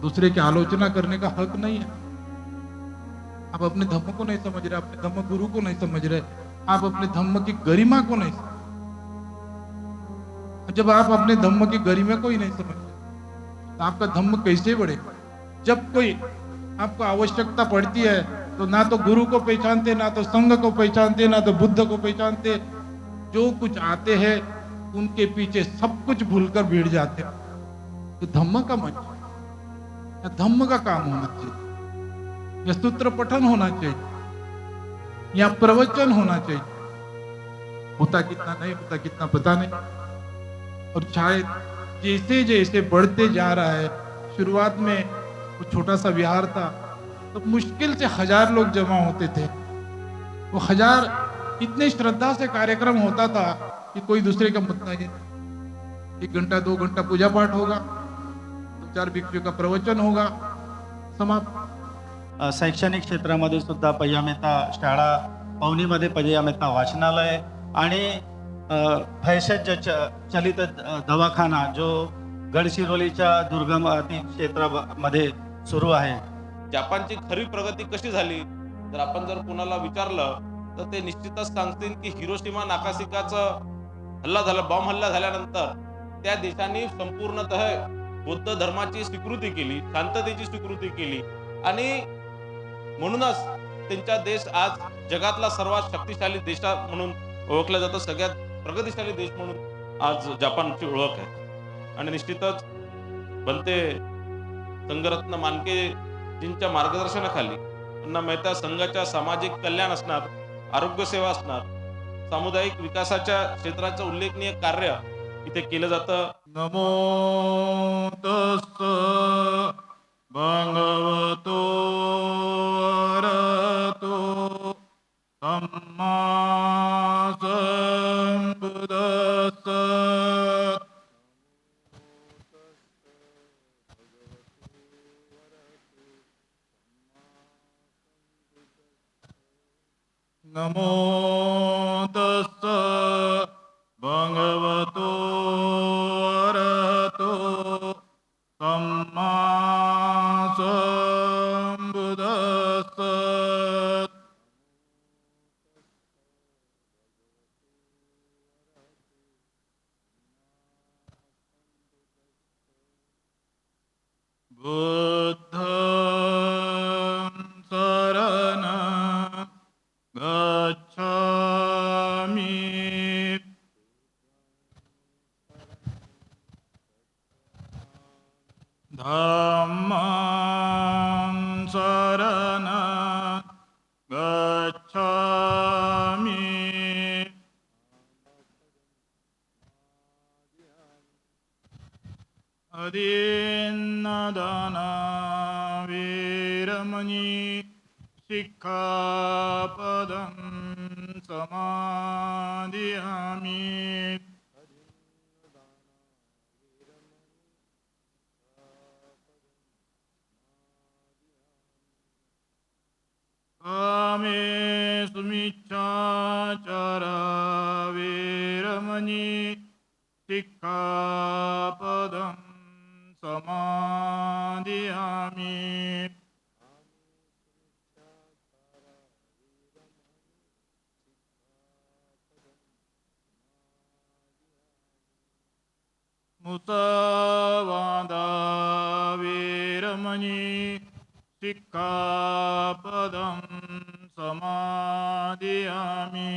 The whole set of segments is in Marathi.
दूसरे की आलोचना करने का हक नहीं है। आप अपने धम्म को नहीं समझ रहे, अपने धम्म गुरु को नहीं समझ रहे, आप अपने धम्म की गरिमा को नहीं समझ। जब आप अपने धम्म की गरिमा को ही नहीं समझते तो आपका धम्म कैसे बढ़ेगा? जब कोई आपको आवश्यकता पड़ती है तो ना तो गुरु को पहचानते, ना तो संघ को पहचानते, ना तो बुद्ध को पहचानते। जो कुछ आते हैं उनके पीछे सब कुछ भूलकर भीड़ जाते हैं। तो धम्म का मंच या धम्म का काम होना चाहिए, या सूत्र पठन होना चाहिए, या प्रवचन होना चाहिए। होता कितना नहीं होता कितना पता नहीं। और शायद जैसे जैसे बढ़ते जा रहा है, शुरुआत में वो छोटा सा विहार था तो मुश्किल से 1000 लोग जमा होते थे। वो 1000 इतने श्रद्धा से कार्यक्रम होता था कि कोई दूसरे का मत नहीं। 1 घंटा 2 घंटा पूजा पाठ होगा, 2-4 भिक्षु का प्रवचन होगा, समाप्त। शैक्षणिक क्षेत्रामध्ये सुद्धा पय्यामेता शाळा, पवनीमध्ये पय्यामेता वाचनालय आणि भेषज चलित दवाखाना जो गडचिरोलीच्या दुर्गम क्षेत्रामध्ये सुरू आहे. जपानची खरी प्रगती कशी झाली जर आपण कुणाला विचारलं तर ते निश्चितच सांगतील की हिरोशिमा नाकासाकीचा हल्ला झाला, बॉम्ब हल्ला झाल्यानंतर त्या देशाने संपूर्णतः बौद्ध धर्माची स्वीकृती केली, शांततेची स्वीकृती केली आणि म्हणूनच त्यांचा देश आज जगातला सर्वात शक्तिशाली देश म्हणून ओळखला जातो, सगळ्यात प्रगतिशाली देश म्हणून आज जपानची ओळख आहे. आणि निश्चितच बनते संघरत्न मानकेजींच्या मार्गदर्शनाखाली पुन्हा मेहता संघाच्या सामाजिक कल्याण असणार, आरोग्य सेवा असणार, सामुदायिक विकासाच्या क्षेत्राचं उल्लेखनीय कार्य इथे केलं जातं. नमो तस्स भगवतो अरहतो सम्मा संबुद्दस्स। नमो तस्स भगवतो अरहतो सम्मा संबुद्दस्स। बुद्धं शरणं गच्छामि, धम्मं शरणं गच्छामि, अदीन्नदाना वीरमणि सिक्खापदं समादियामि। कामेषु मिच्छाचारा वीरमणि सिक्खापदं समादियामि। मुसवादा वीरमणि सिक्खापदं समादियामि।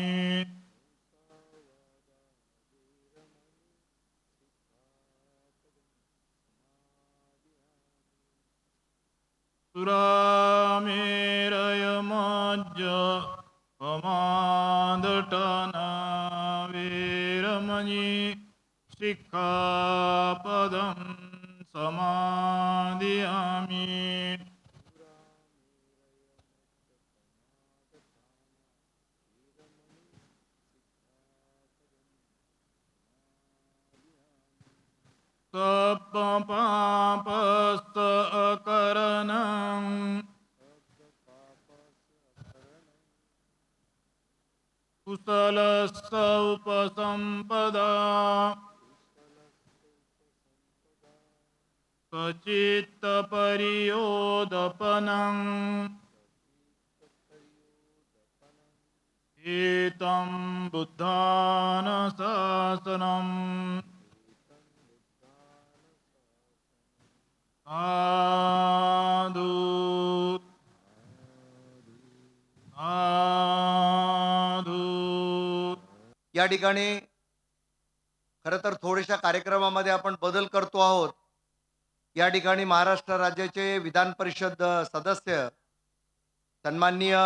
सुरामेरयमज्ज पमादटना वीरमणि सिक्खापदं समादियामि। सप्पपापस्त अकरणं कुशलस्य उपसम्पदा क्वचित्तपर्योदपनम् एतं बुद्धानुशासनम् साधु साधु. या ठिकाणी खरं तर थोड्याशा कार्यक्रमामध्ये आपण बदल करतो आहोत. या ठिकाणी महाराष्ट्र राज्याचे विधान परिषद सदस्य सन्माननीय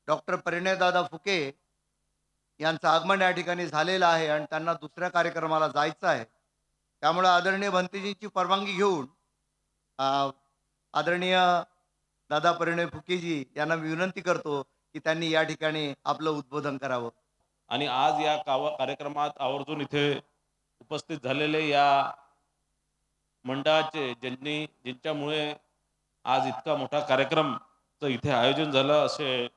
डॉक्टर परिणयदादा फुके यांचं आगमन या ठिकाणी झालेलं आहे आणि त्यांना दुसऱ्या कार्यक्रमाला जायचं आहे. त्यामुळे आदरणीय भंतेजींची परवानगी घेऊन आदरणीय दादा परिणय फुकेजी यांना मी विनंती करतो की त्यांनी या ठिकाणी आपलं उद्बोधन करावं. आणि आज या कार्यक्रमात आवर्जून इथे उपस्थित झालेले या मंडळाचे ज्यांच्यामुळे आज इतका मोठा कार्यक्रमचं इथे आयोजन झालं असे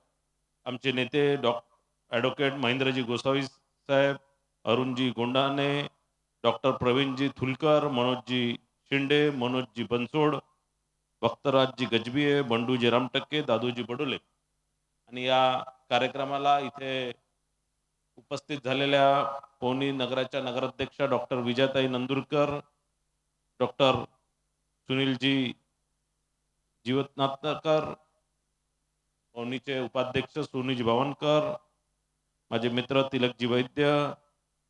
आमचे नेते ॲडव्होकेट महेंद्रजी गोसावी साहेब, अरुणजी गोंडाने, डॉक्टर प्रवीणजी थुलकर, मनोजजी शिंदे, मनोजजी बनसोड, भक्तराजजी गजबिये, बंडूजी रामटक्के, दादूजी बडोले. आणि या कार्यक्रमाला इथे उपस्थित झालेल्या पवनी नगराच्या नगराध्यक्षा डॉक्टर विजयाताई नंदुरकर, डॉक्टर सुनीलजी जीवनाथकर, पवनीचे उपाध्यक्ष सोनीजी बावनकर, माझे मित्र तिलकजी वैद्य,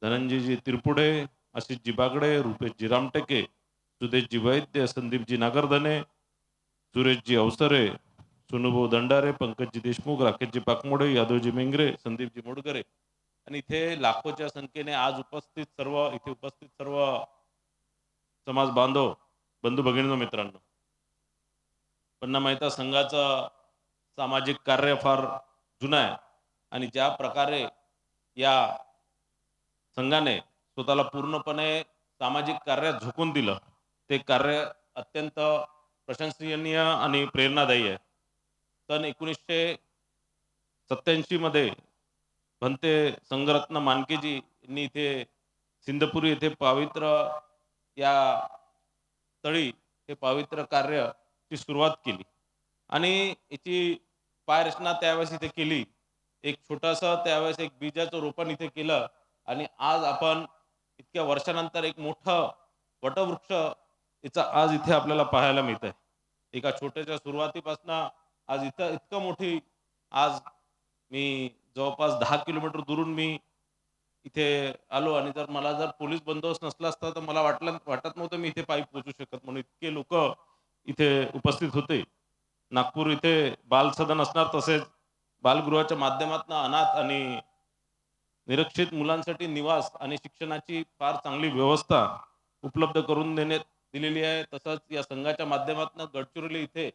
धनंजयजी तिरपुडे, आशिषजी बागडे, रुपेशजी रामटेके, सुदेशजी वैद्य, संदीपजी नागरधने, सुरेशजी अवसरे, सोनुभाऊ दंडारे, पंकजजी देशमुख, राकेशजी पाकमोडे, यादवजी मेंगरे, संदीपजी मोडकरे आणि इथे लाखोच्या संख्येने आज उपस्थित सर्व समाज बांधव, बंधू भगिनींनो, मित्रांनो, पन्ना मेहता संघाचं सामाजिक कार्य फार जुनं आहे आणि ज्या प्रकारे या संघाने स्वतःला पूर्णपणे सामाजिक कार्यात झोकून दिलं ते कार्य अत्यंत प्रशंसनीय आणि प्रेरणादायी आहे. सन 1987 मध्ये भंते संघरत्न मानकेजी यांनी इथे सिंधपुरी येथे पवित्र या तळी हे पवित्र कार्याची सुरुवात केली आणि याची पायरचना त्यावेळेस इथे केली. एक छोटासा त्यावेळेस एक बीजाचं रोपण इथे केलं आणि आज आपण इतक्या वर्षानंतर एक मोठं वटवृक्ष याचा आज इथे आपल्याला पाहायला मिळत आहे. एका छोट्याच्या सुरुवातीपासून आज इतकं मोठी आज मी जवळपास 10 किलोमीटर दुरून मी इथे आलो आणि मला जर पोलीस बंदोबस्त नसला असता तर मला वाटत नव्हतं मी इथे पायी पोहोचू शकत, म्हणून इतके लोक इथे उपस्थित होते. नागपूर इथे बालसदन असणार, तसेच बालगृहाच्या माध्यमातून अनाथ आणि निरक्षित मुलांसाठी निवास आणि शिक्षणाची फार चांगली व्यवस्था उपलब्ध करून दिलेली आहे. तसंच या संघाच्या माध्यमातून गडचिरोली इथे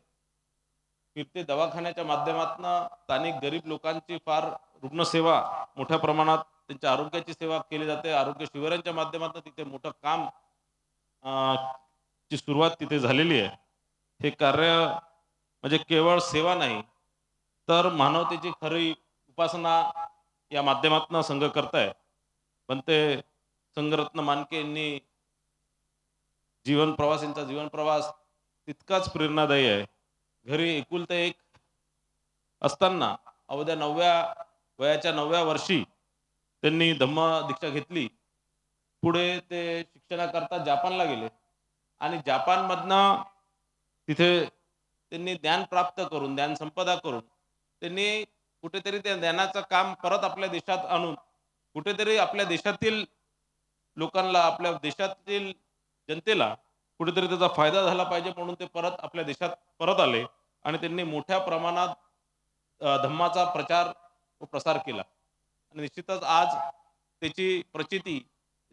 फिरते दवाखान्याच्या माध्यमातून स्थानिक गरीब लोकांची फार रुग्णसेवा मोठ्या प्रमाणात त्यांच्या आरोग्याची सेवा केली जाते. आरोग्य शिबिरांच्या माध्यमातून तिथे मोठं काम ची सुरुवात तिथे झालेली आहे. हे कार्य म्हणजे केवळ सेवा नाही तर मानवतेची खरी उपासना या माध्यमातून संघ करताय. पण ते संघरत्न मानके यांनी यांचा जीवन प्रवास तितकाच प्रेरणादायी आहे. घरी एकुलते एक असताना अवघ्या वयाच्या 9व्या वर्षी त्यांनी धम्म दीक्षा घेतली. पुढे ते शिक्षणाकरता जपानला गेले आणि जपानमधनं तिथे त्यांनी ज्ञान प्राप्त करून ज्ञान संपदा करून त्यांनी कुठेतरी त्या ज्ञानाचं काम परत आपल्या देशात आणून कुठेतरी आपल्या देशातील लोकांना, आपल्या देशातील जनतेला कुठेतरी त्याचा फायदा झाला पाहिजे म्हणून ते परत आपल्या देशात परत आले आणि त्यांनी मोठ्या प्रमाणात धम्माचा प्रचार व प्रसार केला. आणि निश्चितच आज त्याची प्रचिती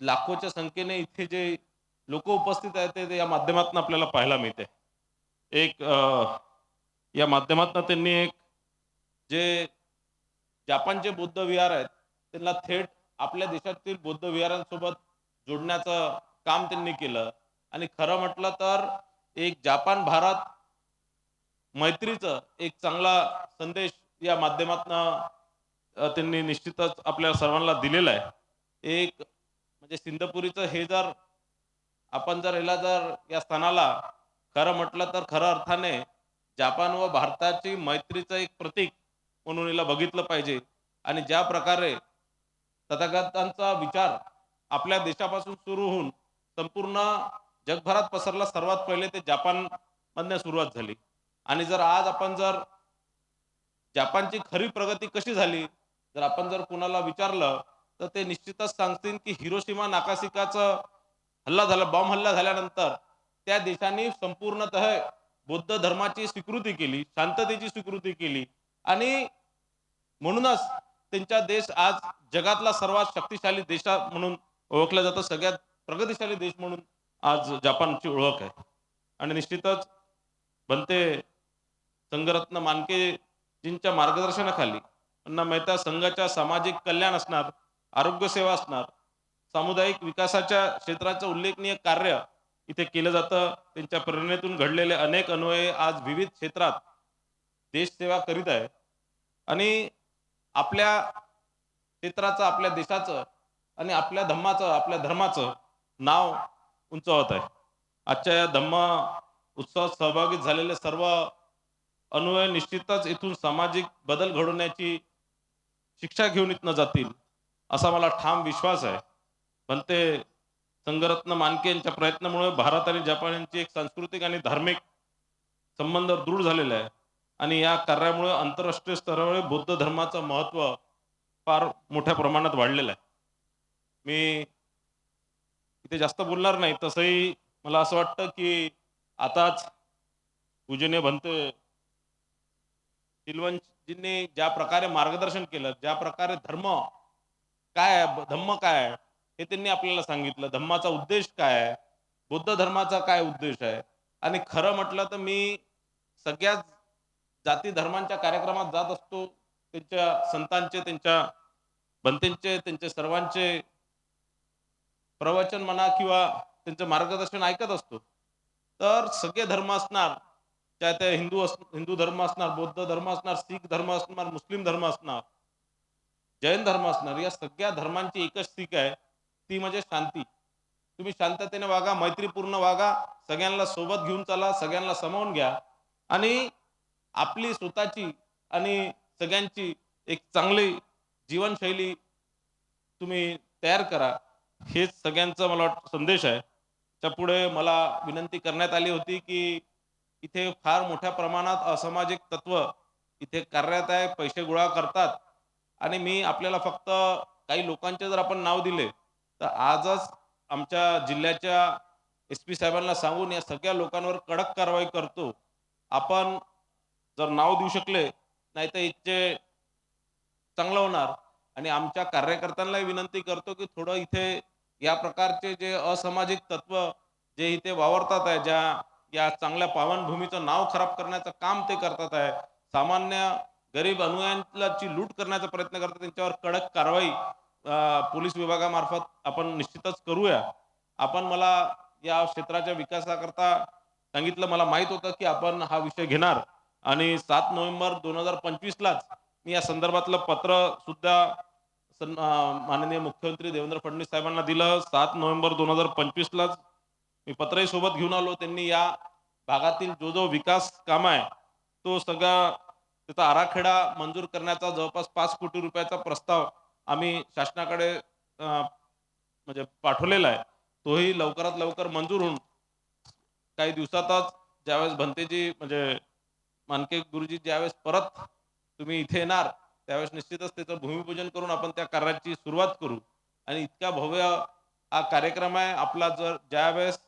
लाखोच्या संख्येने इथे जे लोक उपस्थित आहेत ते या माध्यमातून आपल्याला पाहायला मिळते. एक या माध्यमातून त्यांनी एक जे जपानचे बौद्ध विहार आहेत त्यांना थेट आपल्या देशातील बौद्ध विहारांसोबत जोडण्याचं काम त्यांनी केलं. आणि खरं म्हटलं तर एक जपान भारत मैत्रीचं एक चांगला संदेश या माध्यमातून त्यांनी निश्चितच आपल्या सर्वांना दिलेला आहे. एक म्हणजे सिंधपुरीचं हे जर आपण जर या स्थानाला खरं म्हटलं तर खऱ्या अर्थाने जपान व भारताची मैत्रीचं एक प्रतीक म्हणून हिला बघितलं पाहिजे. आणि ज्या प्रकारे तथागतांचा विचार आपल्या देशापासून सुरू होऊन संपूर्ण जगभरात पसरला, सर्वात पहिले ते जपान मधनं सुरुवात झाली. आणि जर जपानची खरी प्रगती कशी झाली, जर आपण जर कुणाला विचारलं तर ते निश्चितच सांगतील की हिरोशिमा नाकासिकाचं बॉम्ब हल्ला झाल्यानंतर त्या देशांनी संपूर्णतः बौद्ध धर्माची स्वीकृती केली, शांततेची स्वीकृती केली. आणि म्हणूनच त्यांचा देश आज जगातला सर्वात शक्तिशाली देश म्हणून ओळखला जातो, सगळ्यात प्रगतिशाली देश म्हणून आज जपानची ओळख आहे. आणि निश्चितच बनते संघरत्न मानकेजींच्या मार्गदर्शनाखाली पुन्हा मेहता संघाच्या सामाजिक कल्याण असणार, आरोग्य सेवा असणार, सामुदायिक विकासाच्या क्षेत्राचं उल्लेखनीय कार्य इथे केलं जातं. त्यांच्या प्रेरणेतून घडलेले अनेक अन्वये आज विविध क्षेत्रात देश सेवा करीत आहे. आणि आपल्या क्षेत्राचं, आपल्या देशाचं आणि आपल्या धर्माचं नाव उंचावत आहे. आजच्या या धम्म उत्सवात सहभागी झालेले सर्व अन्वय निश्चितच इथून सामाजिक बदल घडवण्याची शिक्षा घेऊन इथनं जातील असा मला ठाम विश्वास आहे. पण ते संघरत्न मानके यांच्या प्रयत्नामुळे भारत आणि जपान यांची एक सांस्कृतिक आणि धार्मिक संबंध दृढ झालेला आहे. आणि या कार्यामुळे आंतरराष्ट्रीय स्तरावर बौद्ध धर्माचं महत्व फार मोठ्या प्रमाणात वाढलेलं आहे. मी इथे जास्त बोलणार नाही. तसंही मला असं वाटतं की आताच पूजनीय भंते सिल्वनजींनी ज्या प्रकारे मार्गदर्शन केलं, ज्या प्रकारे धम्म काय आहे हे त्यांनी आपल्याला सांगितलं, धम्माचा उद्देश काय आहे, बौद्ध धर्माचा काय उद्देश आहे. आणि खरं म्हटलं तर मी सगळ्याच जाती धर्मांच्या कार्यक्रमात जात असतो, त्यांच्या संतांचे, त्यांच्या भंतेंचे, त्यांचे सर्वांचे प्रवचन म्हणा किंवा त्यांचं मार्गदर्शन ऐकत असतो. तर सगळे धर्म असणार, चाहे ते हिंदू धर्म असणार, बौद्ध धर्म असणार, शीख धर्म असणार, मुस्लिम धर्म असणार, जैन धर्म असणार, या सगळ्या धर्मांची एकच सीख आहे, ती म्हणजे शांती. तुम्ही शांततेने वागा, मैत्रीपूर्ण वागा, सगळ्यांना सोबत घेऊन चला, सगळ्यांना सामावून घ्या आणि आपली स्वतःची आणि सगळ्यांची एक चांगली जीवनशैली तुम्ही तयार करा. हेच सगळ्यांचा मला वाटतं संदेश आहे. त्यापुढे मला विनंती करण्यात आली होती की इथे फार मोठ्या प्रमाणात असामाजिक तत्व इथे कार्यरत आहे, पैसे गोळा करतात. आणि मी आपल्याला फक्त काही लोकांचे जर आपण नाव दिले तर आजच आमच्या जिल्ह्याच्या SP साहेबांना सांगून या सगळ्या लोकांवर कडक कारवाई करतो. आपण जर नाव देऊ शकले नाही तर इथे चांगलं होणार. आणि आमच्या कार्यकर्त्यांनाही विनंती करतो की थोडं इथे या प्रकारचे जे असामाजिक तत्व जे इथे वावरतात आहे, ज्या या चांगल्या पावनभूमीचं नाव खराब करण्याचं काम ते करतात आहे, सामान्य गरीब अनुयायांची लूट करण्याचा प्रयत्न करतात, त्यांच्यावर कडक कारवाई पोलीस विभागामार्फत आपण निश्चितच करूया. आपण मला या क्षेत्राच्या विकासाकरता सांगितलं, मला माहित होतं की आपण हा विषय घेणार. आणि 7 नोव्हेंबर 2025लाच मी या संदर्भातलं पत्र सुद्धा माननीय मुख्यमंत्री देवेंद्र फडणवीस साहेबांना दिलं. 7 नोव्हेंबर 2025लाच मी पत्रही सोबत घेऊन आलो. त्यांनी या भागातील जो विकास काम आहे तो सगळा त्याचा आराखडा मंजूर करण्याचा जवळपास 5 कोटी रुपयाचा प्रस्ताव आम्ही शासनाकडे म्हणजे पाठवलेला आहे. तोही लवकरात लवकर मंजूर होऊन काही दिवसातच ज्यावेळेस भंतेजी म्हणजे मानके गुरुजी ज्यावेळेस परत तुम्ही इथे येणार त्यावेळेस निश्चितच त्याचं भूमिपूजन करून आपण त्या कार्याची सुरुवात करू. आणि इतका भव्य हा कार्यक्रम आहे आपला. जर ज्यावेळेस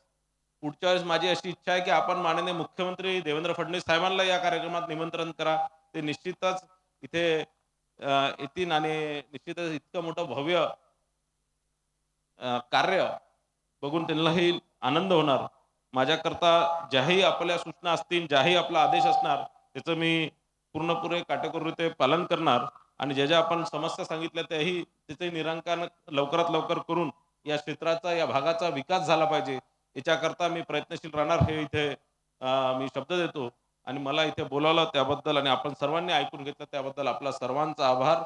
पुढच्या वेळेस माझी अशी इच्छा आहे की आपण माननीय मुख्यमंत्री देवेंद्र फडणवीस साहेबांना या कार्यक्रमात निमंत्रण करा. ते निश्चितच इथे येतील आणि निश्चितच इतकं मोठं भव्य कार्य बघून त्यांनाही आनंद होणार. माझ्याकरता ज्याही आपल्या सूचना असतील, ज्याही आपला आदेश असणार त्याचं मी पूर्णपणे काटेकोररीते पालन करणार. आणि ज्या ज्या आपण समस्या सांगितल्या त्याही त्याचे निराकरण लवकरात लवकर करून या क्षेत्राचा, या भागाचा विकास झाला पाहिजे याच्याकरता मी प्रयत्नशील राहणार. हे इथे मी शब्द देतो. आणि मला इथे बोलावलं त्याबद्दल आणि आपण सर्वांनी ऐकून घेतलं त्याबद्दल आपला सर्वांचा आभार.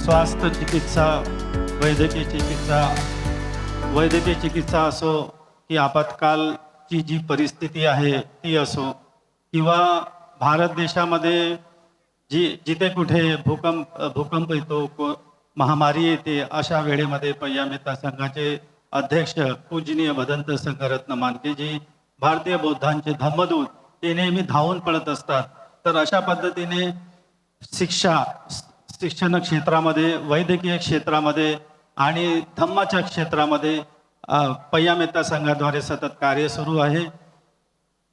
स्वास्थ्य चिकित्सा, वैद्यकीय चिकित्सा असो की आपत्कालची जी परिस्थिती आहे ती असो, किंवा भारत देशामध्ये जिथे कुठे भूकंप येतो, महामारी येते, अशा वेळेमध्ये पय्यामेत्ता संघाचे अध्यक्ष पूजनीय भदंत संघरत्न मानकेजी, भारतीय बौद्धांचे धम्मदूत, ते नेहमी धावून पळत असतात. तर अशा पद्धतीने शिक्षण क्षेत्रामध्ये, वैद्यकीय क्षेत्रामध्ये आणि धम्माच्या क्षेत्रामध्ये पय्यामेत्ता संघाद्वारे सतत कार्य सुरू आहे.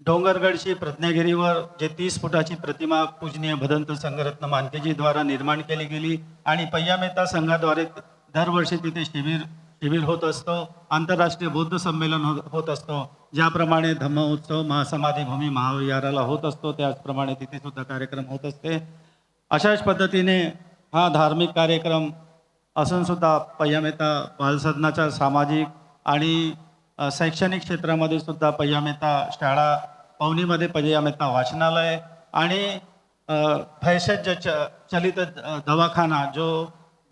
डोंगरगडची प्रज्ञागिरीवर जे 30 फुटाची प्रतिमा पूजनीय भदंत संघरत्न मानकेजीद्वारा निर्माण केली गेली आणि पय्यामेत्ता संघाद्वारे दरवर्षी तिथे शिबिर होत असतो, आंतरराष्ट्रीय बौद्ध संमेलन होत असतो. ज्याप्रमाणे धम्म उत्सव महासमाधी भूमी महाविहाराला होत असतो, त्याचप्रमाणे तिथे सुद्धा कार्यक्रम होत असते. अशाच पद्धतीने हा धार्मिक कार्यक्रम असून सुद्धा पय्यामेत्ता बालसदनाच्या सामाजिक आणि शैक्षणिक क्षेत्रामध्ये सुद्धा पय्यामेत्ता शाळा, पवनीमध्ये पय्यामेत्ता वाचनालय आणि भेषज चलित दवाखाना जो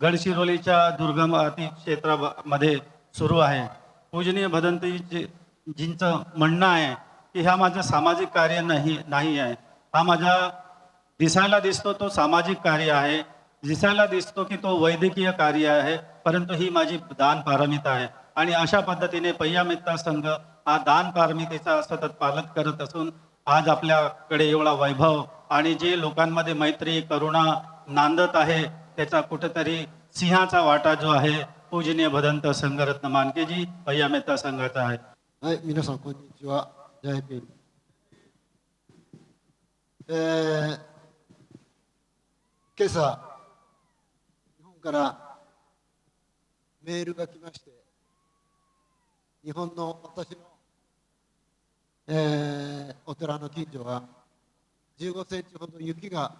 गडचिरोलीच्या दुर्गम क्षेत्रामध्ये सुरू आहे. पूजनीय भदंतीजींचं म्हणणं आहे की ह्या माझं सामाजिक कार्य नाही आहे, हा माझा दिसायला दिसतो तो सामाजिक कार्य आहे, दिसायला दिसतो की तो वैद्यकीय कार्य आहे, परंतु ही माझी दान पारमिता आहे. आणि अशा पद्धतीने पय्यामेत्ता संघ हा दान पारमितेचा सतत पालन करत असून आज आपल्याकडे एवढा वैभव आणि जे लोकांमध्ये मैत्री, करुणा नांदत आहे, त्याचा कुठेतरी सिंहाचा वाटा जो आहे पूजनीय भदंत संघरत्न मानकेजी पय्यामेत्ता संघाचा आहे. はい、皆さんこんにちは。ジャイピン。今朝、日本からメールが来まして、日本の私の、お寺の近所は15センチほど雪が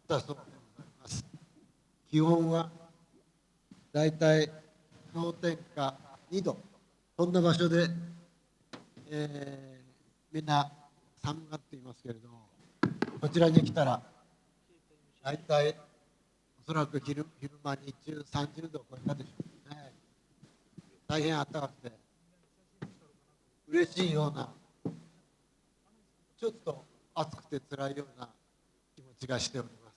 降ったそうでございます。気温はだいたい氷点下2度。そんな場所で、みんな寒がっていますけれども、こちらに来たらだいたいおそらく昼間日中30度を超えたでしょうね。大変暖かくて嬉しいような、ちょっと暑くて辛いような気持ちがしております。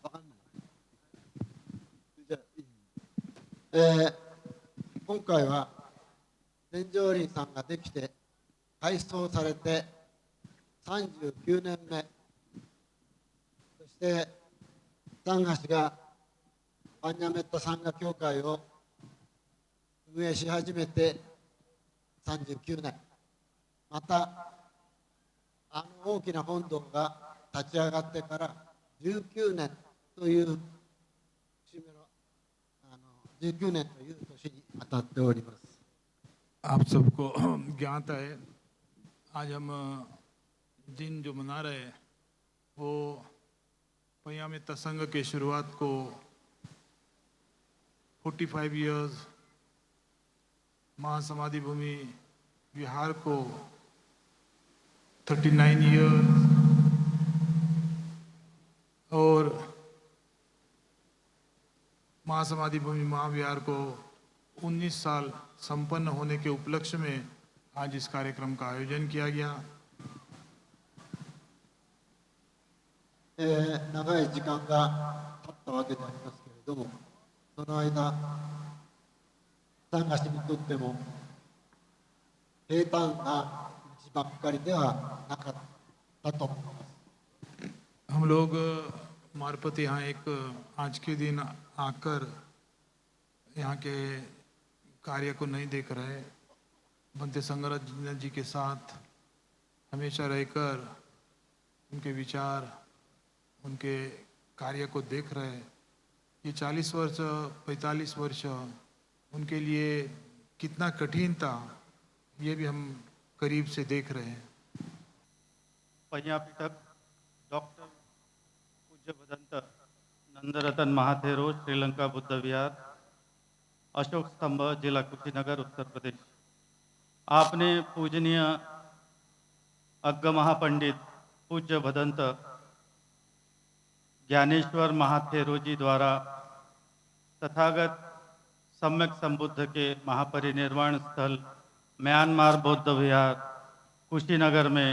わかんない。じゃあいい。今回は天上林さんができて改装されて39年目、そしてサンガ氏がパンニャメッタサンガ協会を運営し始めて39年、またあの大きな本堂が立ち上がってから19年という節目の19年という年に当たっております。 आप सबको ज्ञात है, आज हम दिन जो मना रहे हैं वो पय्यामेत्ता संघ के शुरुआत को 45 इयर्स, महासमाधि भूमि विहार को 39 इयर्स और महासमाधि भूमि महाविहार को 19 साल संपन्न होने के उपलक्ष्य में आज इस कार्यक्रम का आयोजन किया गया। 長い時間が経ったわけでありますけれども、その間、サンガ氏にとっても平坦な道ばっかりではなかったと思います。 हम लोग मार्फत यहाँ एक आज के दिन आकर यहाँ के कार्य को नहीं देख रहे, भंते संघरत्न जी के साथ हमेशा रहकर उनके विचार, उनके कार्य को देख रहे। ये 40 वर्ष 45 वर्ष उनके लिए कितना कठिन था, ये भी हम करीब से देख रहे हैं। पय्यापीठक डॉक्टर पूज्य भदंत नंदरतन महाथेरो, श्रीलंका बुद्ध विहार, अशोक स्तंभ, जिला कुशीनगर, उत्तर प्रदेश। आपने पूजनीय अग्ग महापंडित पूज्य भदंत ज्ञानेश्वर महाथेरो जी द्वारा तथागत सम्यक संबुद्ध के महापरिनिर्वाण स्थल म्यांमार बौद्ध विहार कुशीनगर में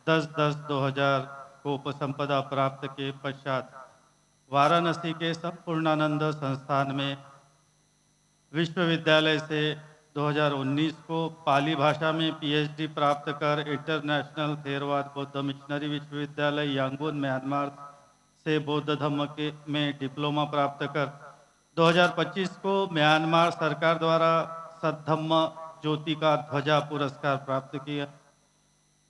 10/10/2000 को उपसंपदा प्राप्त के पश्चात वाराणसी के संपूर्णानंद संस्थान में विश्वविद्यालय से 2019 को पाली भाषा में पीएचडी प्राप्त कर इंटरनेशनल थेरवाद बौद्ध मिशनरी विश्वविद्यालय यांगून म्यांमार से बौद्ध धम्म के में डिप्लोमा प्राप्त कर 2025 को म्यांमार सरकार द्वारा सद्धम्म ज्योति का ध्वजा पुरस्कार प्राप्त किया।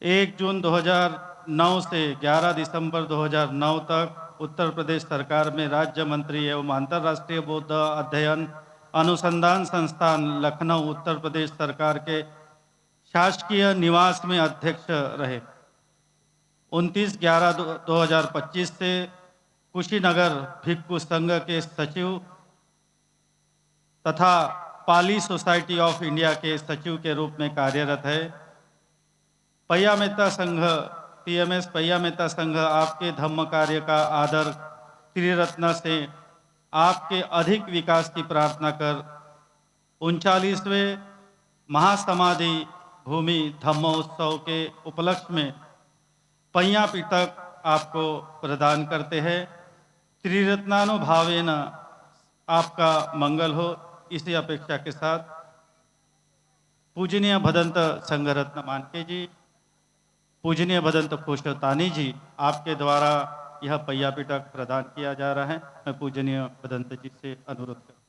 1 जून 2009 से 11 दिसंबर 2009 तक उत्तर प्रदेश सरकार में राज्य मंत्री एवं अंतर्राष्ट्रीय बौद्ध अध्ययन अनुसंधान संस्थान लखनऊ उत्तर प्रदेश सरकार के शासकीय निवास में अध्यक्ष रहे। 29/11/2025 से कुशीनगर भिक्खु संघ के सचिव तथा पाली सोसाइटी ऑफ इंडिया के सचिव के रूप में कार्यरत है। पय्या मेत्ता संघ TMS पय्या मेत्ता संघ आपके धम्म कार्य का आदर त्रिरत्न से आपके अधिक विकास की प्रार्थना कर 39वें महासमाधि भूमि धम्मोत्सव के उपलक्ष्य में पय्या पिटक आपको प्रदान करते हैं। त्रिरत्नानुभावेन आपका मंगल हो, इसी अपेक्षा के साथ पूजनीय भदंत संघरत्न मानके जी, पूजनीय भदंत खुशतानी जी, आपके द्वारा यह पय्या पिटक प्रदान किया जा रहा है। मैं पूजनीय भदंत जी से अनुरोध करता हूं।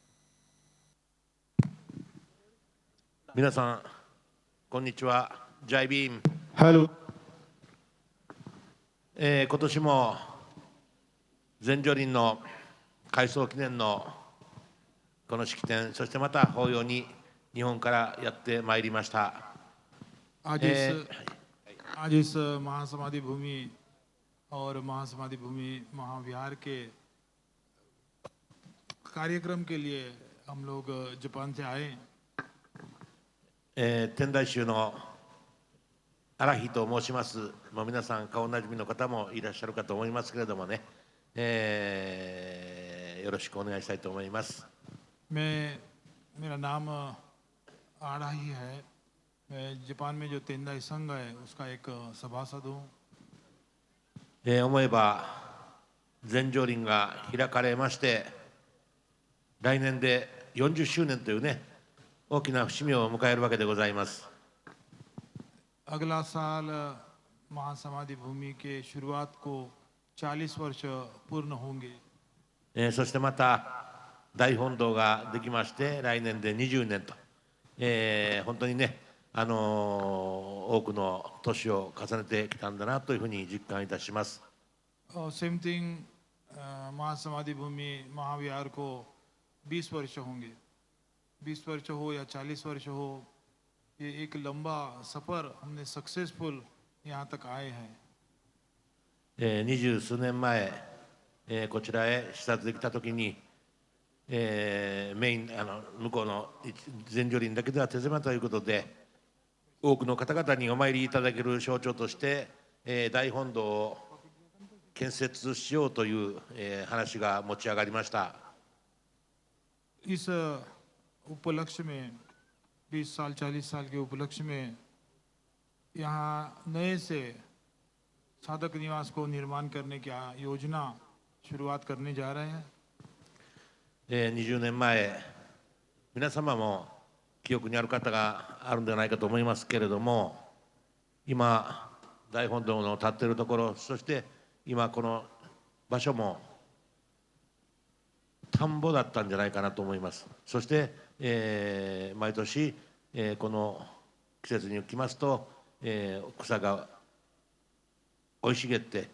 皆さんこんにちは。ジャイビーム。 हेलो। 今年も全女林の改装記念のこの式典、そしてまた法要に日本からやってまいりました。 आज इस महासमाधि भूमि और महासमाधि भूमि महाविहार के कार्यक्रम के लिए हम लोग जापान से आए। 天台宗の荒木と申します。もう皆さん顔なじみの方もいらっしゃるかと思いますけれどもね、よろしくお願いしたいと思います。 मेरा नाम आड़ा ही है। मैं जापान में जो तेंदाई संघ है उसका एक सभासद हूँ। 思えば全女林が開かれまして、来年で40周年というね、大きな節目を迎えるわけでございます。 अगला साल महासमाधि भूमि के शुरुआत को 40 वर्ष पूर्ण होंगे। そしてまた大本堂ができまして、来年で20年と、本当にね、多くの年を重ねてきたんだなというふうに実感いたします。 सेम थिंग महासमाधि भूमि महाविहार को 20 वर्ष होंगे। 20 वर्ष हो या 40 वर्ष हो, ये एक लंबा सफ़र हमने सक्सेसफुल यहाँ तक आए हैं। 20数年前、こちらへ視察できたときに、メイン向こうの全女林だけでは手狭ということで、多くの方々にお参りいただける象徴として、大本堂を建設しようという、話が持ち上がりました。 इस उपलक्ष्य में 20 साल 40 साल के उपलक्ष्य में यहाँ नए से साधक निवास को निर्माण करने की योजना शुरुआत करने जा रहे हैं। 20年前、皆様も記憶にある方があるんじゃないかと思いますけれども、今大本堂の立っているところ、そして今この場所も田んぼだったんじゃないかなと思います。そして、毎年、この季節に来ますと、草が生い茂って、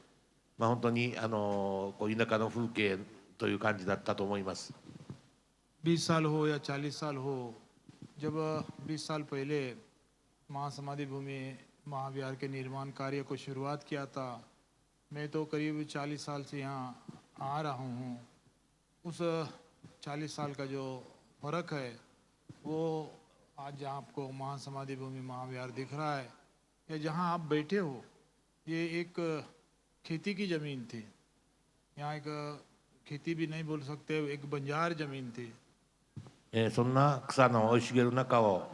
本当にこう田舎の風景という感じだったと思います。 20 साल हो या 40 साल हो, जब 20 साल पहले महासमाधि भूमि महाविहार के निर्माण कार्य को शुरुआत किया था, मैं तो करीब 40 साल से यहाँ आ रहा हूँ। उस 40 साल का जो फ़र्क है वो आज जहाँ आपको महासमाधि भूमि महाविहार दिख रहा है या जहाँ आप बैठे हो, ये एक खेती की ज़मीन थी। यहाँ एक खेती भी नहीं बोल सकते, एक बंजार ज़मीन थी। そんな草の生い茂る中を、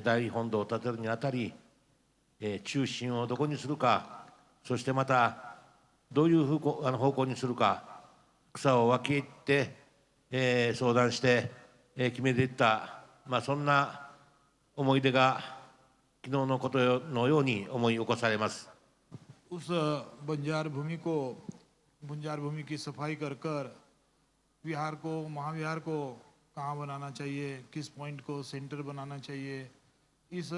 大本堂を建てるにあたり、中心をどこにするか、そしてまたどういう方向にするか、草を分け入って、相談して、決めていった、そんな思い出が昨日のことのように思い起こされます。उस बंजार भूमि की सफाई कर कर विहार को, महाविहार को कहाँ बनाना चाहिए, किस पॉइंट को सेंटर बनाना चाहिए, इस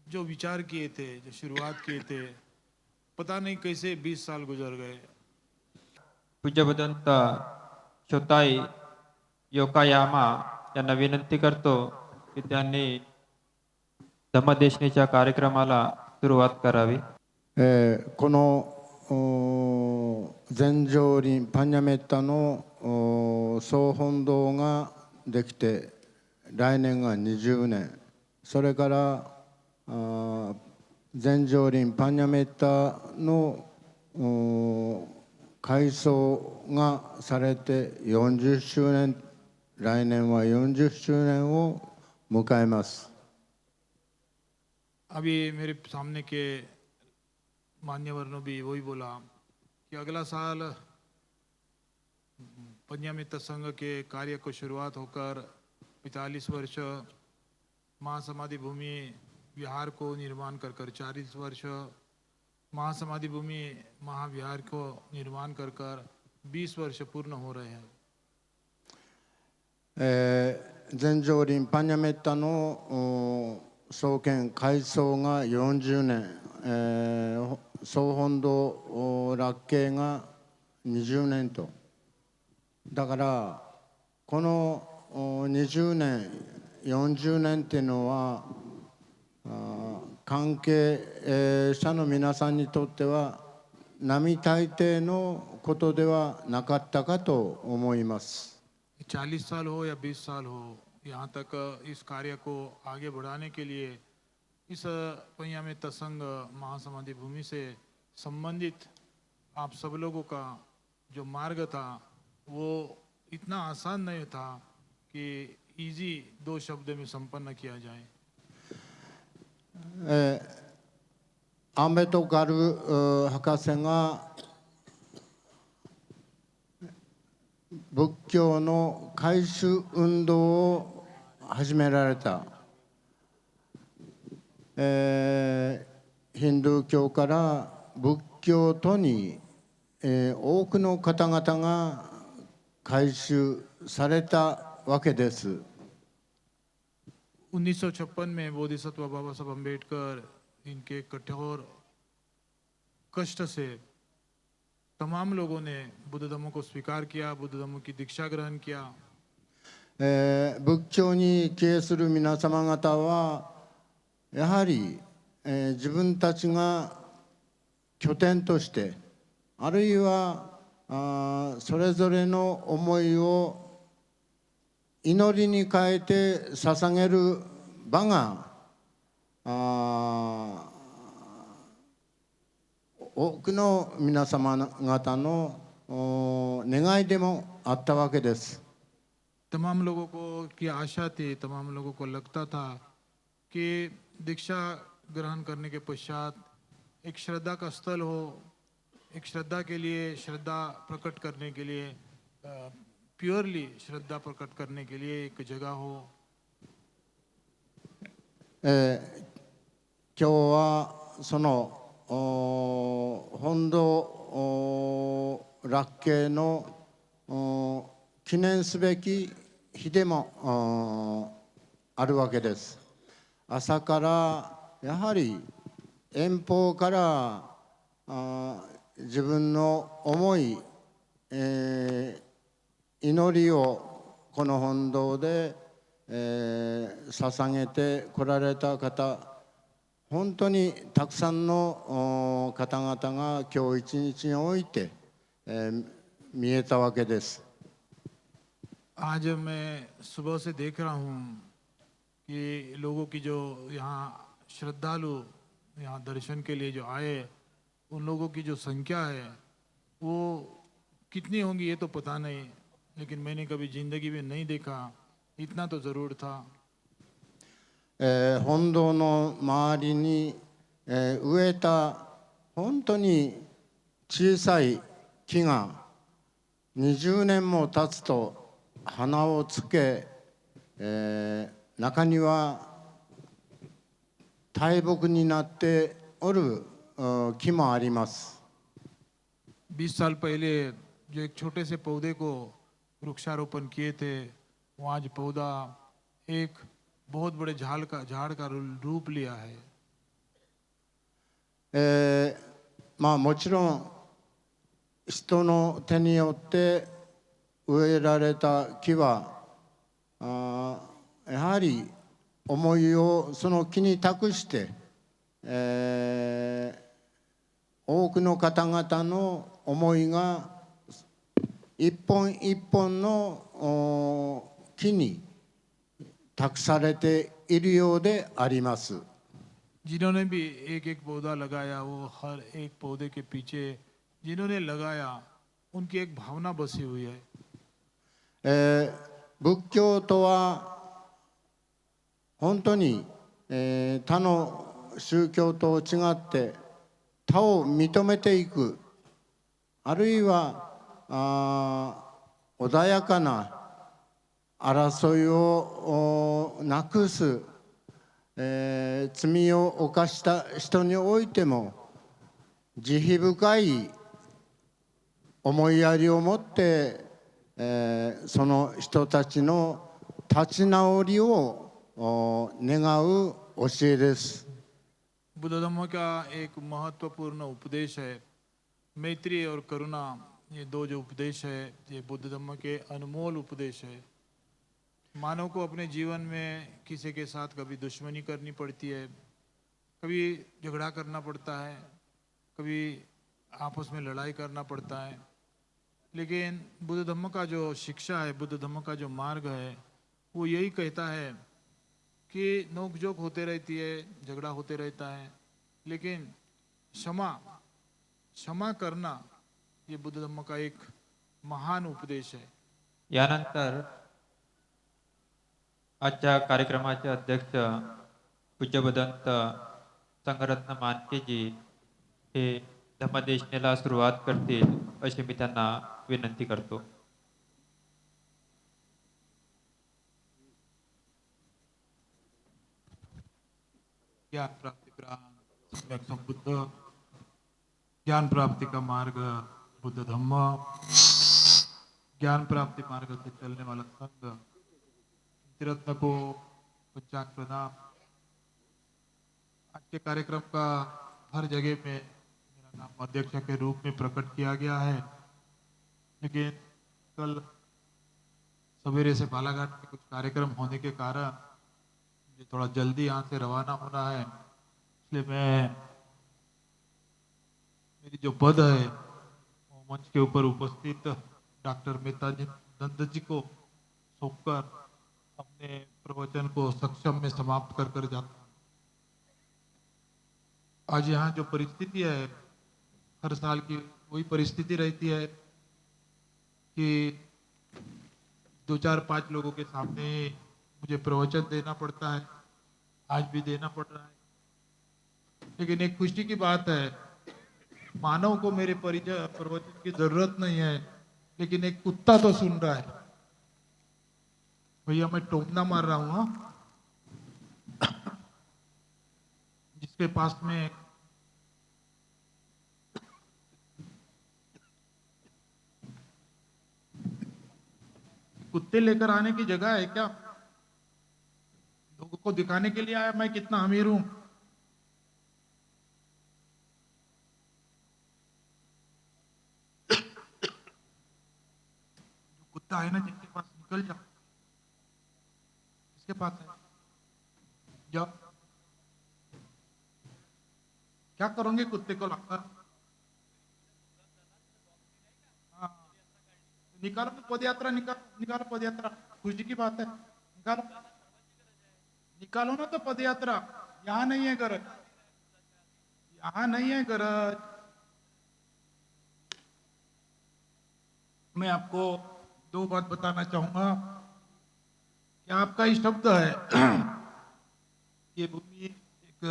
जो विचार किए थे, जो शुरुआत किए थे, पता नहीं कैसे 20 साल गुजर गए. पूज्यभदंत शोताई योकायामा यांना विनंती करतो की त्यांनी धम्मदेशनीच्या कार्यक्रमाला सुरुवात करावी. この全上林パニャメッタの総本堂ができて来年が20年、それから全上林パニャメッタの改装がされて40周年、来年は40周年を迎えます。 अभी मेरे सामने के मान्यवर ने भी वही बोला कि अगला साल पंजामित्र संघ के कार्य को शुरुआत होकर 45 वर्ष, महासमाधि भूमि विहार को निर्माण कर 40 वर्ष, महासमाधि भूमि महाविहार को निर्माण कर 20 वर्ष पूर्ण हो रहे हैं. 全上林パニャメッタの創建改装が40年、総本堂落慶が20年と、だからこの20年40年っていうのは関係者の皆さんにとっては並大抵のことではなかったかと思います。 40 साल हो या 20 साल हो, यहाँ तक इस कार्य को आगे बढ़ाने के लिए इस पंजामित्र संघ महासमाधि भूमि से संबंधित आप सब लोगों का जो मार्ग था वो इतना आसान नहीं था कि इजी 2 शब्द में संपन्न किया जाए. アンベトカル博士が仏教の改宗運動を始められた、ヒンドゥー教から仏教徒に、多くの方々が改宗されたわけです。 1956 में बोधिसत्व बाबा साहब अम्बेडकर इनके कठोर कष्ट से तमाम लोगों ने बुद्ध धर्म को स्वीकार किया, बुद्ध धर्म की दीक्षा ग्रहण किया. 仏教に帰依する皆様方はやはり、自分たちが拠点として、あるいはそれぞれの思いを祈りに変えて捧げる場が多くの皆様方の願いでもあったわけです。 तमाम लोगों को की आशा थी, तमाम लोगों को लगता था कि दीक्षा ग्रहण करने के पश्चात एक श्रद्धा का स्थल हो, एक श्रद्धा के लिए, श्रद्धा प्रकट करने के लिए, प्योरली श्रद्धा प्रकट करने के लिए एक जगह हो. 今日はその本堂落慶の記念すべき日でもあるわけです。朝からやはり遠方から自分の思い、祈りをこの本堂で、捧げてこられた方、本当にたくさんの方々が今日一日において、見えたわけです。 आज मैं सुबह से देख रहा हूँ कि लोगों की जो यहाँ श्रद्धालु यहाँ दर्शन के लिए जो आए उन लोगों की जो संख्या है वो कितनी होंगी ये तो पता नहीं, लेकिन मैंने कभी जिंदगी में नहीं देखा, इतना तो ज़रूर था। 本堂の周りに、植えた本当に小さい木が20年も経つと花をつけ、中には大木になっておる木もあります。 20 साल पहले जो एक छोटे से पौधे को वृक्षारोपण किए थे, वो आज पौधा एक बहुत बड़े झाड़ का रूप लिया है। まあもちろん人の手によって植えられた木はやはり思いをその木に託して、多くの方々の思いが一本一本の木に託されているようであります。 जिन्होंने भी एक एक पौधा लगाया, वो हर एक पौधे के पीछे जिन्होंने लगाया उनकी एक भावना बसी हुई है। 仏教とは本当に、他の宗教と違って他を認めていく、あるいは穏やかな争いをなくす、罪を犯した人においても慈悲深い思いやりを持って、その人たちの立ち直りを願う教えです。 बुद्ध धम्म का एक महत्वपूर्ण उपदेश है। मैत्री और करुणा, ये दो जो उपदेश है, ये बुद्ध धम्म के अनमोल उपदेश है। मानव को अपने जीवन में किसी के साथ कभी दुश्मनी करनी पड़ती है, कभी झगड़ा करना पड़ता है, कभी आपस में लड़ाई करना पड़ता है, लेकिन बुद्ध धम्म का जो शिक्षा है, बुद्ध धम्म का जो मार्ग है, वो यही कहता है कि नोक-झोंक होते रहती है, झगड़ा होते रहता है, लेकिन क्षमा करना ये बुद्ध धम्म का एक महान उपदेश है। यानंतर आजच्या कार्यक्रमाचे अध्यक्ष पूज्य भदंत संघरत्न मानकेजी हे धम्मदेशनेला सुरुवात करतील अशी मी त्यांना विनंती करतो. ज्ञान प्राप्ति ग्रहण सम्यक संबुद्ध, ज्ञान प्राप्ति का मार्ग बुद्ध धम्म, ज्ञान प्राप्ति मार्ग से चलने वाला संघ, त्रिरत्न को पंचांग प्रणाम। आज के कार्यक्रम का हर जगह में मेरा नाम अध्यक्ष के रूप में प्रकट किया गया है, लेकिन कल सवेरे से बालाघाट में कुछ कार्यक्रम होने के कारण मुझे थोड़ा जल्दी यहाँ से रवाना होना है, इसलिए मेरी जो पद है वो मंच के ऊपर उपस्थित डॉक्टर मेहता जी नंद जी को सौंपकर अपने प्रवचन को सक्षम में समाप्त कर जाता हूँ। आज यहाँ जो परिस्थिति है, हर साल की वही परिस्थिति रहती है कि 2-4-5 लोगों के सामने मुझे प्रवचन देना पड़ता है, आज भी देना पड़ रहा है। लेकिन एक खुशी की बात है, मानव को मेरे प्रवचन की जरूरत नहीं है, लेकिन एक कुत्ता तो सुन रहा है। भैया मैं टोकना मार रहा हूँ, हाँ? जिसके पास में कुत्ते लेकर आने की जगह है क्या? लोगों को दिखाने के लिए आया मैं कितना अमीर हूं। जो कुत्ता है ना, जिसके पास निकल जाओ, इसके पास है, जाओ। क्या करोगे कुत्ते को लाकर? हाँ, निकालो तो पद यात्रा, निकालो पद यात्रा, खुशी की बात है, निकालो ना तो पद यात्रा। यहाँ नहीं है गरज, यहाँ नहीं है गरज। मैं आपको दो बात बताना चाहूंगा कि आपका ये शब्द है ये भूमि एक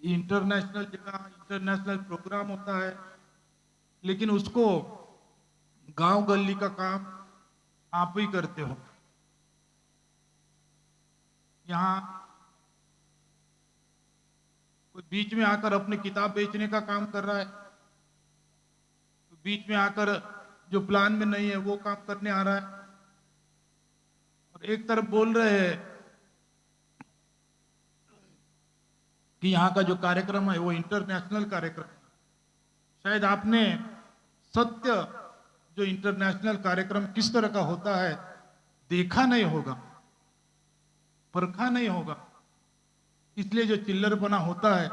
इंटरनेशनल जगह इंटरनेशनल प्रोग्राम होता है, लेकिन उसको गांव गली का काम आप ही करते हो। यहाँ कोई बीच में आकर अपनी किताब बेचने का काम कर रहा है, बीच में आकर जो प्लान में नहीं है वो काम करने आ रहा है, और एक तरफ बोल रहे हैं कि यहाँ का जो कार्यक्रम है वो इंटरनेशनल कार्यक्रम है। शायद आपने सत्य जो इंटरनेशनल कार्यक्रम किस तरह का होता है देखा नहीं होगा, परखा नहीं होगा, इसलिए जो चिल्लरपना होता है,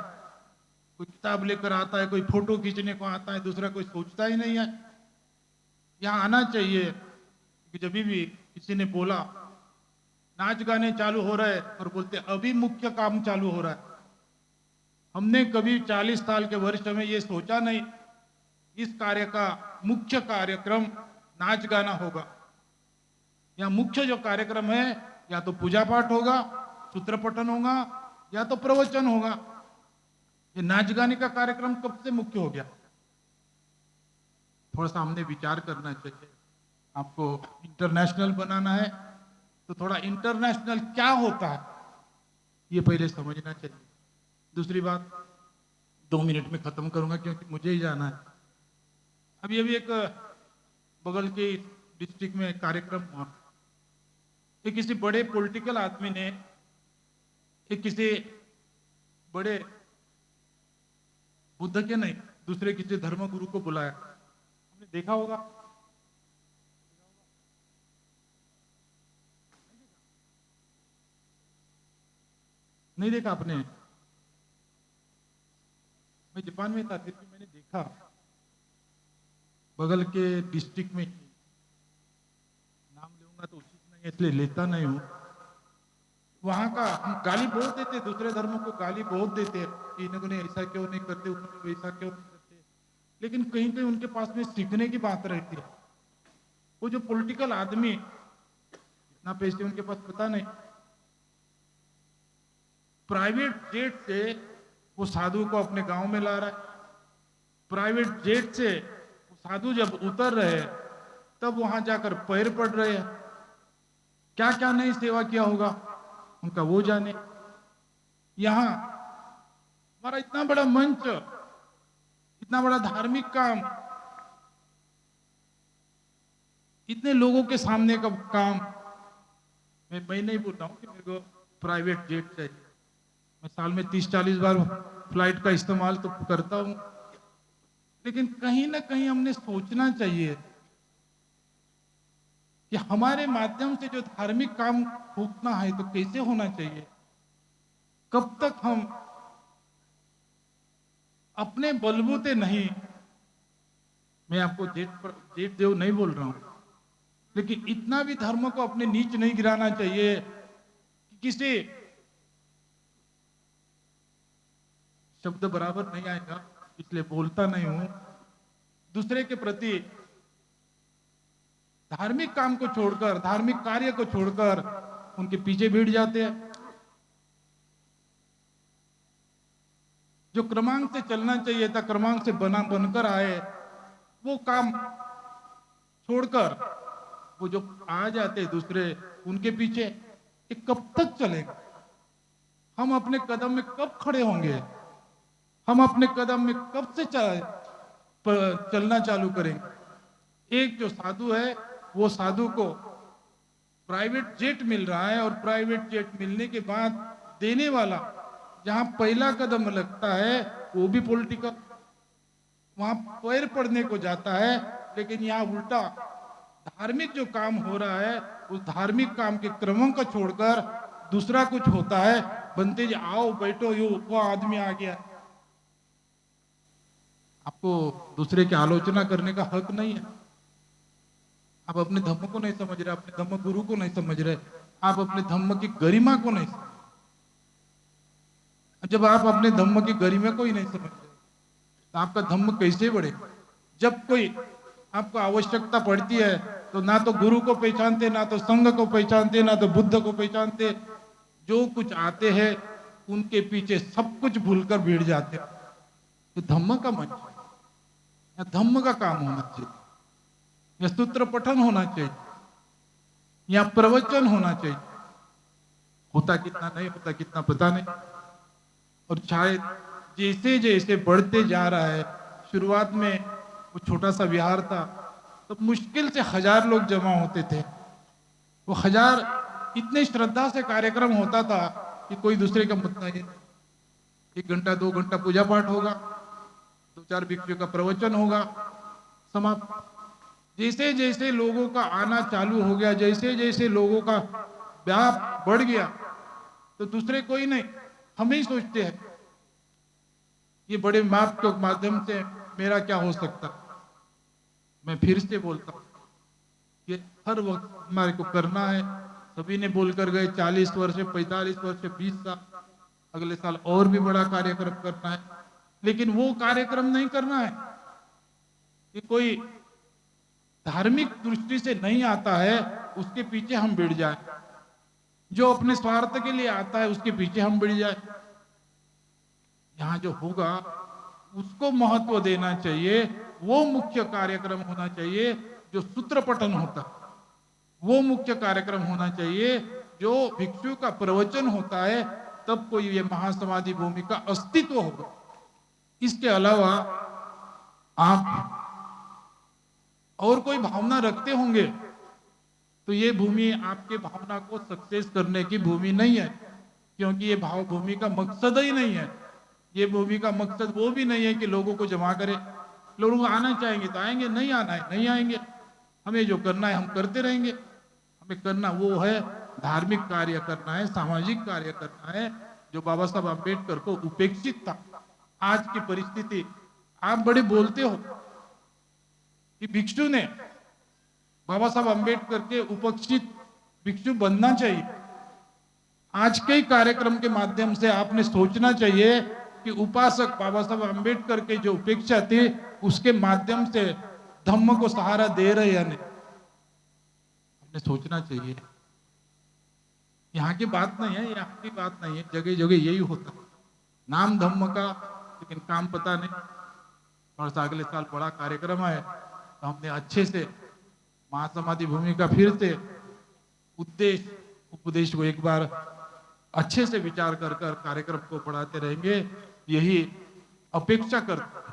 कोई किताब लेकर आता है, कोई फोटो खींचने को आता है, दूसरा कोई सोचता ही नहीं है। यहाँ आना चाहिए कि जब भी किसी ने बोला नाच गाने चालू हो रहे और बोलते अभी मुख्य काम चालू हो रहा है। हमने कभी 40 साल के वर्ष में ये सोचा नहीं इस कार्य का मुख्य कार्यक्रम नाच गाना होगा। या मुख्य जो कार्यक्रम है या तो पूजा पाठ होगा, सूत्र पठन होगा, या तो प्रवचन होगा। ये नाच गाने का कार्यक्रम कब से मुख्य हो गया? थोड़ा सा हमने विचार करना चाहिए। आपको इंटरनेशनल बनाना है तो थोड़ा इंटरनेशनल क्या होता है ये पहले समझना चाहिए। दूसरी बात 2 मिनट में खत्म करूंगा क्योंकि मुझे ही जाना है। अभी अभी एक बगल के डिस्ट्रिक्ट में कार्यक्रम हुआ। एक किसी बड़े पॉलिटिकल आदमी ने एक किसी बड़े बुद्ध के नहीं दूसरे किसी धर्म गुरु को बुलाया। हमने देखा होगा, नहीं देखा आपने? मैं जापान में था फिर भी मैंने देखा बगल के डिस्ट्रिक्ट में, नाम लूंगा तो उचित नहीं है इसलिए लेता नहीं हूं। वहां का हम गाली बहुत देते, दूसरे धर्मों को गाली बहुत देते कि इन्होंने ऐसा क्यों नहीं करते, उन्होंने वैसा क्यों नहीं करते, लेकिन कहीं कहीं उनके पास में सीखने की बात रहती है। वो जो पॉलिटिकल आदमी, इतना पैसे उनके पास पता नहीं, प्राइवेट जेट से वो साधु को अपने गांव में ला रहा है। प्राइवेट जेट से वो साधु जब उतर रहे तब वहां जाकर पैर पड़ रहे हैं। क्या क्या नहीं सेवा किया होगा उनका वो जाने। यहां हमारा इतना बड़ा मंच, इतना बड़ा धार्मिक काम, इतने लोगों के सामने का काम, मैं नहीं बोल रहा हूं कि मेरे को प्राइवेट जेट चाहिए। मैं साल में 30-40 बार फ्लाइट का इस्तेमाल तो करता हूं, लेकिन कहीं ना कहीं हमने सोचना चाहिए कि हमारे माध्यम से जो धार्मिक काम होना है तो कैसे होना चाहिए। कब तक हम अपने बलबूते नहीं, मैं आपको जेठ देव नहीं बोल रहा हूं, लेकिन इतना भी धर्म को अपने नीच नहीं गिराना चाहिए कि किसी शब्द बराबर नहीं आएगा इसलिए बोलता नहीं हूं। दूसरे के प्रति धार्मिक काम को छोड़कर, धार्मिक कार्य को छोड़कर उनके पीछे भीड़ जाते हैं। जो क्रमांक से चलना चाहिए था, क्रमांक से बनकर आए, वो काम छोड़कर वो जो आ जाते दूसरे उनके पीछे, ये कब तक चलेगा? हम अपने कदम में कब खड़े होंगे? हम अपने कदम में कब से चलना चालू करेंगे? एक जो साधु है वो साधु को प्राइवेट जेट मिल रहा है, और प्राइवेट जेट मिलने के बाद देने वाला जहां पहला कदम लगता है वो भी पॉलिटिकल, वहां पैर पड़ने को जाता है। लेकिन यहाँ उल्टा धार्मिक जो काम हो रहा है उस धार्मिक काम के क्रमों को छोड़कर दूसरा कुछ होता है। बनते जी आओ बैठो, यू वो आदमी आ गया। आपको दूसरे की आलोचना करने का हक नहीं है। आप अपने धर्म को नहीं समझ रहे, अपने धर्म गुरु को नहीं समझ रहे, आप अपने धर्म की गरिमा को नहीं समझ। जब आप अपने धर्म की गरिमा को ही नहीं समझ रहे तो आपका धर्म कैसे बढ़े? जब कोई आपको आवश्यकता पड़ती है तो ना तो गुरु को पहचानते, ना तो संघ को पहचानते, ना तो बुद्ध को पहचानते। जो कुछ आते हैं उनके पीछे सब कुछ भूलकर भीड़ जाते हैं। तो धम्म का मंच है, या धम्म का काम होना चाहिए, या सूत्र पठन होना चाहिए, या प्रवचन होना चाहिए। होता कितना नहीं होता कितना पता नहीं। और शायद जैसे जैसे बढ़ते जा रहा है, शुरुआत में वो छोटा सा विहार था तो मुश्किल से 1000 लोग जमा होते थे। वो 1000 इतने श्रद्धा से कार्यक्रम होता था कि कोई दूसरे का मत नहीं। 1 घंटा 2 घंटा पूजा पाठ होगा, 2-4 भिक्षु का प्रवचन होगा, समाप्त। जैसे जैसे लोगों का आना चालू हो गया, जैसे जैसे लोगों का व्याप बढ़ गया, तो दूसरे कोई नहीं, हम ही सोचते हैं ये बड़े माप के माध्यम से मेरा क्या हो सकता। मैं फिर से बोलता हूँ कि हर वक्त हमारे को करना है। सभी ने बोलकर गए 40 वर्ष, 45 वर्ष, 20 साल, अगले साल और भी बड़ा कार्यक्रम करना है। लेकिन वो कार्यक्रम नहीं करना है कि कोई धार्मिक दृष्टि से नहीं आता है उसके पीछे हम भिड़ जाए, जो अपने स्वार्थ के लिए आता है उसके पीछे हम भिड़ जाए। यहाँ जो होगा उसको महत्व देना चाहिए, वो मुख्य कार्यक्रम होना चाहिए जो सूत्र पठन होता, वो मुख्य कार्यक्रम होना चाहिए जो भिक्षु का प्रवचन होता है, तब कोई ये महासमाधि भूमि का अस्तित्व होगा। इसके अलावा आप और कोई भावना रखते होंगे तो ये भूमि आपके भावना को सक्सेस करने की भूमि नहीं है, क्योंकि ये भाव भूमि का मकसद ही नहीं है। ये भूमि का मकसद वो भी नहीं है कि लोगों को जमा करे। लोग आना चाहेंगे तो आएंगे, नहीं आना है नहीं आएंगे। हमें जो करना है हम करते रहेंगे। हमें करना वो है, धार्मिक कार्य करना है, सामाजिक कार्य करना है, जो बाबा साहब अम्बेडकर को उपेक्षित था। आज की परिस्थिति, आप बड़े बोलते हो कि भिक्षु ने बाबा साहब अम्बेडकर के उपेक्षित भिक्षु बनना चाहिए। आज के कार्यक्रम के माध्यम से आपने सोचना चाहिए कि उपासक बाबा साहब अम्बेडकर के जो उपेक्षा थी उसके माध्यम से धम्म को सहारा दे रहे या नहीं, हमने सोचना चाहिए। यहाँ की बात नहीं है, यहाँ की बात नहीं है, जगह जगह यही होता है, नाम धम्म का, लेकिन काम पता नहीं। और अगले साल बड़ा कार्यक्रम है तो हमने अच्छे से महासमाधि भूमि का फिर से उद्देश्य उपदेश को एक बार अच्छे से विचार कर कार्यक्रम को बढ़ाते रहेंगे, यही अपेक्षा करते।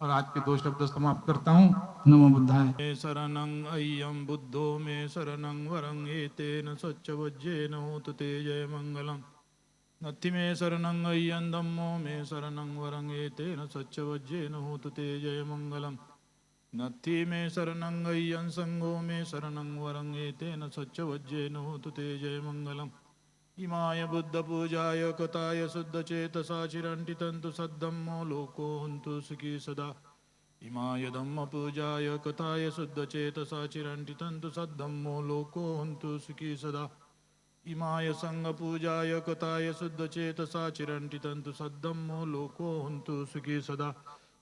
और आज के 2 शब्द समाप्त करता हूँ। नमो बुद्धाय। मे शरणं अय्यं बुद्धो मे शरणं वरं एतेन स्वच्छवज्जेन होतु ते जय मंगलम्। नत्थि मे शरणं अय्यं धम्मो मे शरणं वरं एतेन स्वच्छवज्जेन होतु ते जय मंगलम्। नत्थि मे शरणं अय्यं संघो मे शरणं वरं एतेन स्वच्छवज्जेन होतु ते जय मंगलम्। इमाय बुद्धपूजाय कथाय शुद्धचेतसा चिरंटितन्तु सद्धम्मो लोको हन्तु सुखी सदा। इमाय धम्मपूजाय कथाय शुद्धचेतसा चिरंटितन्तु सद्धम्मो लोको हन्तु सुखी सदा। इमाय संघपूजाय कथाय शुद्धचेतसा चिरंटितन्तु सद्धम्मो लोको हन्तु सुखी सदा।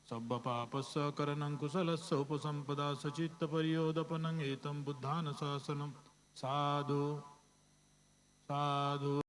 सब्बपापस्य करणं कुशलस्य उपसम्पदा सचित्तपर्योदपनं एतं बुद्धानुशासनं। साधु साधु।